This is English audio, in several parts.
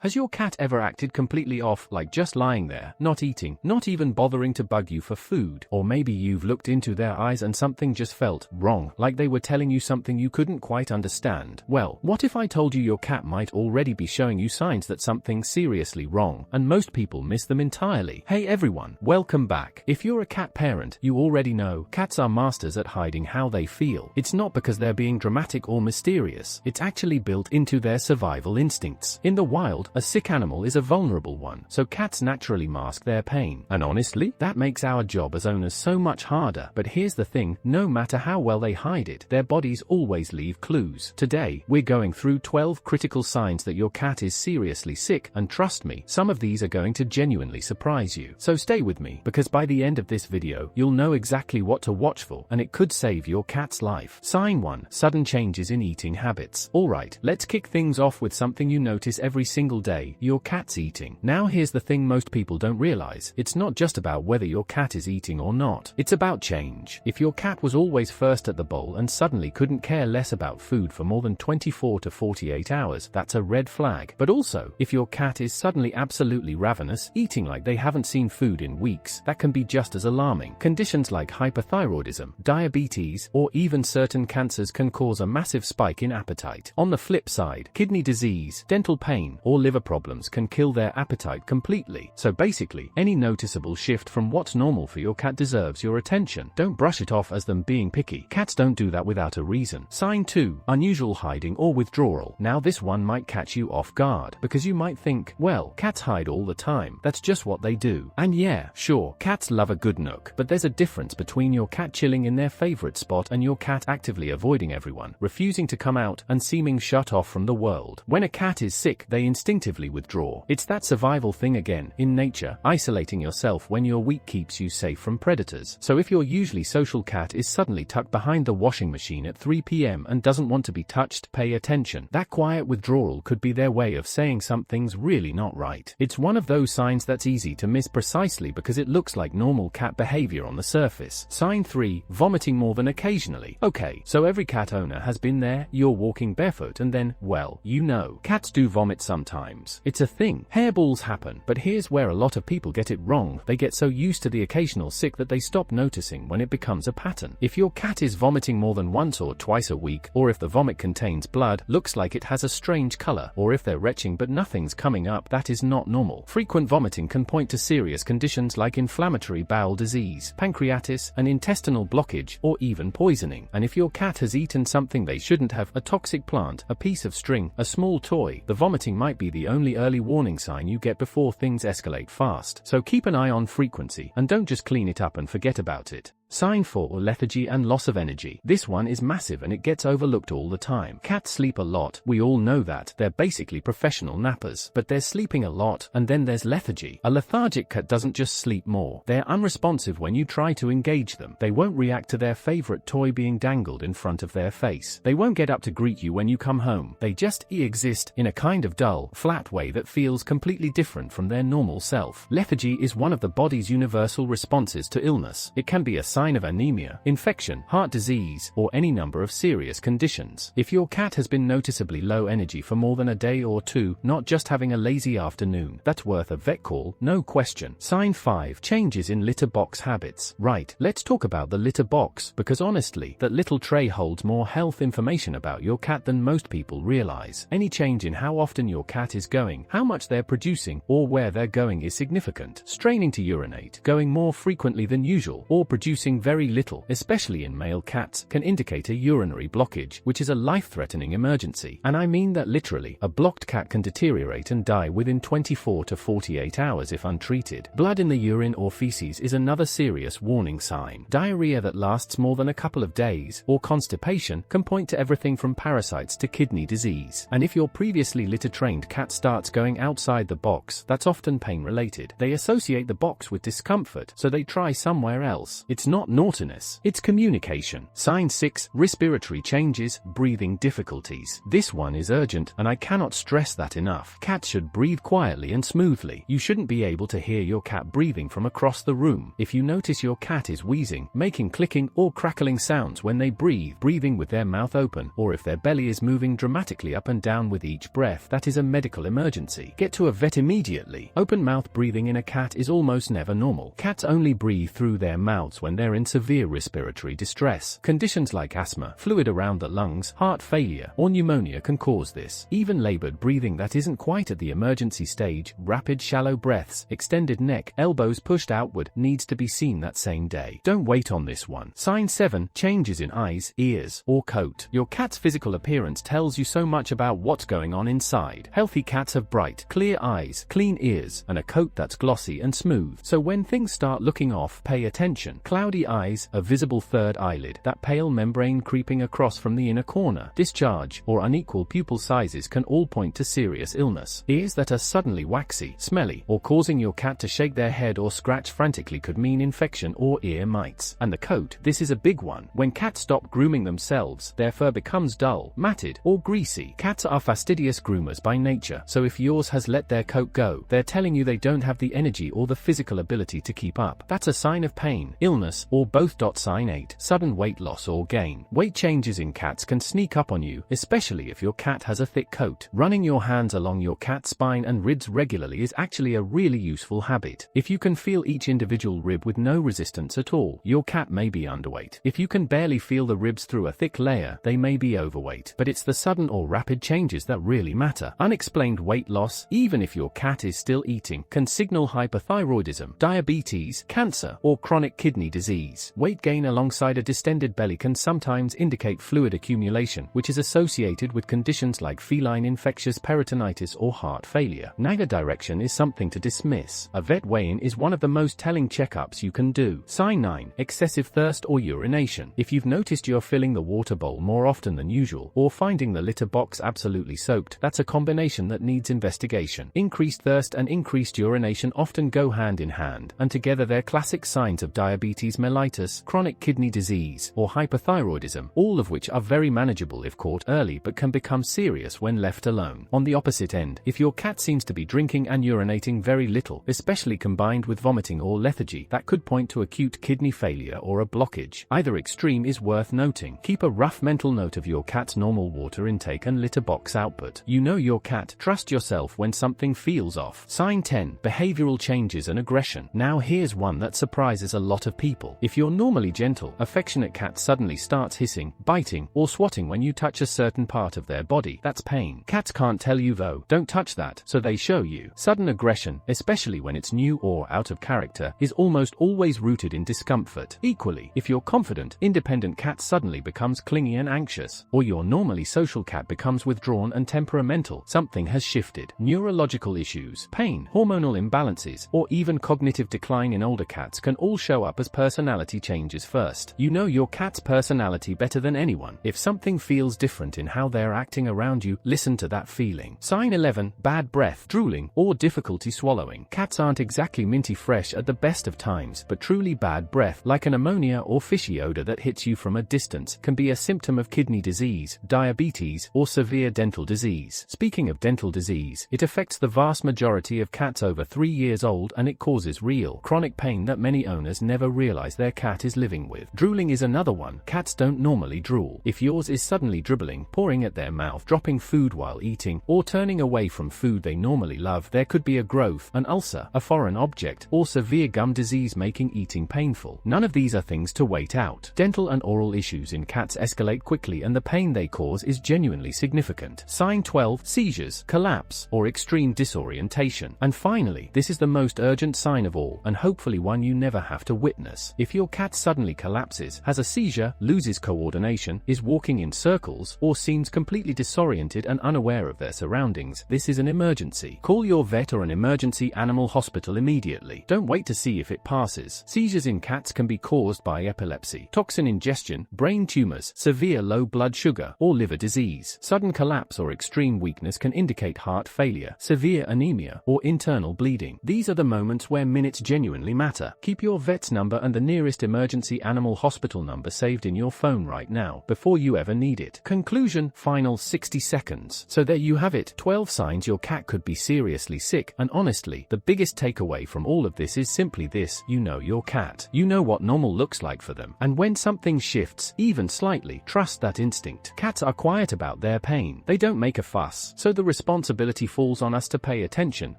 Has your cat ever acted completely off, like just lying there, not eating, not even bothering to bug you for food? Or maybe you've looked into their eyes and something just felt wrong, like they were telling you something you couldn't quite understand. Well, what if I told you your cat might already be showing you signs that something's seriously wrong, and most people miss them entirely? Hey everyone, welcome back. If you're a cat parent, you already know cats are masters at hiding how they feel. It's not because they're being dramatic or mysterious, it's actually built into their survival instincts. In the wild, a sick animal is a vulnerable one, so cats naturally mask their pain. And honestly, that makes our job as owners so much harder. But here's the thing, no matter how well they hide it, their bodies always leave clues. Today, we're going through 12 critical signs that your cat is seriously sick, and trust me, some of these are going to genuinely surprise you. So stay with me, because by the end of this video, you'll know exactly what to watch for, and it could save your cat's life. Sign 1. Sudden changes in eating habits. Alright, let's kick things off with something you notice every single day: your cat's eating. Now here's the thing most people don't realize. It's not just about whether your cat is eating or not. It's about change. If your cat was always first at the bowl and suddenly couldn't care less about food for more than 24 to 48 hours, that's a red flag. But also, if your cat is suddenly absolutely ravenous, eating like they haven't seen food in weeks, that can be just as alarming. Conditions like hyperthyroidism, diabetes, or even certain cancers can cause a massive spike in appetite. On the flip side, kidney disease, dental pain, or liver problems can kill their appetite completely. So basically, any noticeable shift from what's normal for your cat deserves your attention. Don't brush it off as them being picky. Cats don't do that without a reason. Sign 2. Unusual hiding or withdrawal. Now this one might catch you off guard, because you might think, well, cats hide all the time. That's just what they do. And yeah, sure, cats love a good nook, but there's a difference between your cat chilling in their favorite spot and your cat actively avoiding everyone, refusing to come out, and seeming shut off from the world. When a cat is sick, they instinctively withdraw. It's that survival thing again. In nature, isolating yourself when you're weak keeps you safe from predators. So if your usually social cat is suddenly tucked behind the washing machine at 3 p.m. and doesn't want to be touched, pay attention. That quiet withdrawal could be their way of saying something's really not right. It's one of those signs that's easy to miss precisely because it looks like normal cat behavior on the surface. Sign 3. Vomiting more than occasionally. Okay, so every cat owner has been there. You're walking barefoot and then, well, you know, cats do vomit sometimes. It's a thing. Hairballs happen, but here's where a lot of people get it wrong. They get so used to the occasional sick that they stop noticing when it becomes a pattern. If your cat is vomiting more than once or twice a week, or if the vomit contains blood, looks like it has a strange color, or if they're retching but nothing's coming up, that is not normal. Frequent vomiting can point to serious conditions like inflammatory bowel disease, pancreatitis, an intestinal blockage, or even poisoning. And if your cat has eaten something they shouldn't have, a toxic plant, a piece of string, a small toy, the vomiting might be the only early warning sign you get before things escalate fast. So keep an eye on frequency, and don't just clean it up and forget about it. Sign 4. Lethargy and loss of energy. This one is massive and it gets overlooked all the time. Cats sleep a lot, we all know that. They're basically professional nappers. But they're sleeping a lot, and then there's lethargy. A lethargic cat doesn't just sleep more. They're unresponsive when you try to engage them. They won't react to their favorite toy being dangled in front of their face. They won't get up to greet you when you come home. They just exist in a kind of dull, flat way that feels completely different from their normal self. Lethargy is one of the body's universal responses to illness. It can be a sign of anemia, infection, heart disease, or any number of serious conditions. If your cat has been noticeably low energy for more than a day or two, not just having a lazy afternoon, that's worth a vet call, no question. Sign 5. Changes in litter box habits. Right, let's talk about the litter box, because honestly, that little tray holds more health information about your cat than most people realize. Any change in how often your cat is going, how much they're producing, or where they're going is significant. Straining to urinate, going more frequently than usual, or producing very little, especially in male cats, can indicate a urinary blockage, which is a life-threatening emergency. And I mean that literally. A blocked cat can deteriorate and die within 24 to 48 hours if untreated. Blood in the urine or feces is another serious warning sign. Diarrhea that lasts more than a couple of days, or constipation, can point to everything from parasites to kidney disease. And if your previously litter-trained cat starts going outside the box, that's often pain-related. They associate the box with discomfort, so they try somewhere else. It's not not naughtiness, it's communication. Sign 6, respiratory changes, breathing difficulties. This one is urgent, and I cannot stress that enough. Cats should breathe quietly and smoothly. You shouldn't be able to hear your cat breathing from across the room. If you notice your cat is wheezing, making clicking or crackling sounds when they breathe, breathing with their mouth open, or if their belly is moving dramatically up and down with each breath, that is a medical emergency. Get to a vet immediately. Open mouth breathing in a cat is almost never normal. Cats only breathe through their mouths when they're in severe respiratory distress. Conditions like asthma, fluid around the lungs, heart failure, or pneumonia can cause this. Even labored breathing that isn't quite at the emergency stage, rapid shallow breaths, extended neck, elbows pushed outward, needs to be seen that same day. Don't wait on this one. Sign 7, changes in eyes, ears, or coat. Your cat's physical appearance tells you so much about what's going on inside. Healthy cats have bright, clear eyes, clean ears, and a coat that's glossy and smooth. So when things start looking off, pay attention. Cloudy eyes, a visible third eyelid, that pale membrane creeping across from the inner corner, discharge, or unequal pupil sizes can all point to serious illness. Ears that are suddenly waxy, smelly, or causing your cat to shake their head or scratch frantically could mean infection or ear mites. And the coat, this is a big one. When cats stop grooming themselves, their fur becomes dull, matted, or greasy. Cats are fastidious groomers by nature, so if yours has let their coat go, they're telling you they don't have the energy or the physical ability to keep up. That's a sign of pain, illness, or both. Sign 8, sudden weight loss or gain. Weight changes in cats can sneak up on you, especially if your cat has a thick coat. Running your hands along your cat's spine and ribs regularly is actually a really useful habit. If you can feel each individual rib with no resistance at all, your cat may be underweight. If you can barely feel the ribs through a thick layer, they may be overweight. But it's the sudden or rapid changes that really matter. Unexplained weight loss, even if your cat is still eating, can signal hyperthyroidism, diabetes, cancer, or chronic kidney disease. Weight gain alongside a distended belly can sometimes indicate fluid accumulation, which is associated with conditions like feline infectious peritonitis or heart failure. Neither direction is something to dismiss. A vet weigh-in is one of the most telling checkups you can do. Sign 9, excessive thirst or urination. If you've noticed you're filling the water bowl more often than usual, or finding the litter box absolutely soaked, that's a combination that needs investigation. Increased thirst and increased urination often go hand in hand, and together they're classic signs of diabetes mellitus, chronic kidney disease, or hyperthyroidism, all of which are very manageable if caught early but can become serious when left alone. On the opposite end, if your cat seems to be drinking and urinating very little, especially combined with vomiting or lethargy, that could point to acute kidney failure or a blockage. Either extreme is worth noting. Keep a rough mental note of your cat's normal water intake and litter box output. You know your cat. Trust yourself when something feels off. Sign 10, behavioral changes and aggression. Now here's one that surprises a lot of people. If you're normally gentle, affectionate cat suddenly starts hissing, biting, or swatting when you touch a certain part of their body, that's pain. Cats can't tell you though, don't touch that, so they show you. Sudden aggression, especially when it's new or out of character, is almost always rooted in discomfort. Equally, if your confident, independent cat suddenly becomes clingy and anxious, or your normally social cat becomes withdrawn and temperamental, something has shifted. Neurological issues, pain, hormonal imbalances, or even cognitive decline in older cats can all show up as personality changes first. You know your cat's personality better than anyone. If something feels different in how they're acting around you, listen to that feeling. Sign 11, bad breath, drooling, or difficulty swallowing. Cats aren't exactly minty fresh at the best of times, but truly bad breath, like an ammonia or fishy odor that hits you from a distance, can be a symptom of kidney disease, diabetes, or severe dental disease. Speaking of dental disease, it affects the vast majority of cats over 3 years old, and it causes real, chronic pain that many owners never realize their cat is living with. Drooling is another one. Cats don't normally drool. If yours is suddenly dribbling, pouring at their mouth, dropping food while eating, or turning away from food they normally love, there could be a growth, an ulcer, a foreign object, or severe gum disease making eating painful. None of these are things to wait out. Dental and oral issues in cats escalate quickly, and the pain they cause is genuinely significant. Sign 12, seizures, collapse, or extreme disorientation. And finally, this is the most urgent sign of all, and hopefully one you never have to witness. If your cat suddenly collapses, has a seizure, loses coordination, is walking in circles, or seems completely disoriented and unaware of their surroundings, this is an emergency. Call your vet or an emergency animal hospital immediately. Don't wait to see if it passes. Seizures in cats can be caused by epilepsy, toxin ingestion, brain tumors, severe low blood sugar, or liver disease. Sudden collapse or extreme weakness can indicate heart failure, severe anemia, or internal bleeding. These are the moments where minutes genuinely matter. Keep your vet's number and the nearest emergency animal hospital number saved in your phone right now, before you ever need it. Conclusion, final 60 seconds. So there you have it, 12 signs your cat could be seriously sick, and honestly, the biggest takeaway from all of this is simply this: you know your cat. You know what normal looks like for them, and when something shifts, even slightly, trust that instinct. Cats are quiet about their pain. They don't make a fuss, so the responsibility falls on us to pay attention,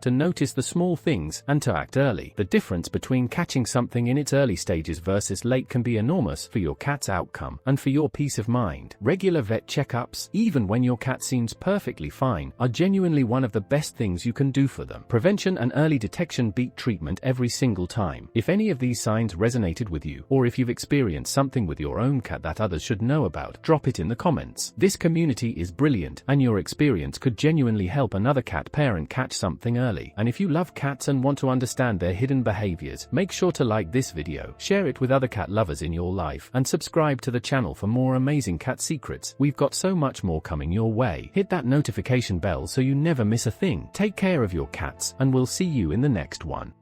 to notice the small things, and to act early. The difference between catching something in its early stages versus late can be enormous for your cat's outcome and for your peace of mind. Regular vet checkups, even when your cat seems perfectly fine, are genuinely one of the best things you can do for them. Prevention and early detection beat treatment every single time. If any of these signs resonated with you, or if you've experienced something with your own cat that others should know about, drop it in the comments. This community is brilliant, and your experience could genuinely help another cat parent catch something early. And if you love cats and want to understand their hidden behaviors, make sure to like this video, share it with other cat lovers in your life, and subscribe to the channel for more amazing cat secrets. We've got so much more coming your way. Hit that notification bell so you never miss a thing. Take care of your cats, and we'll see you in the next one.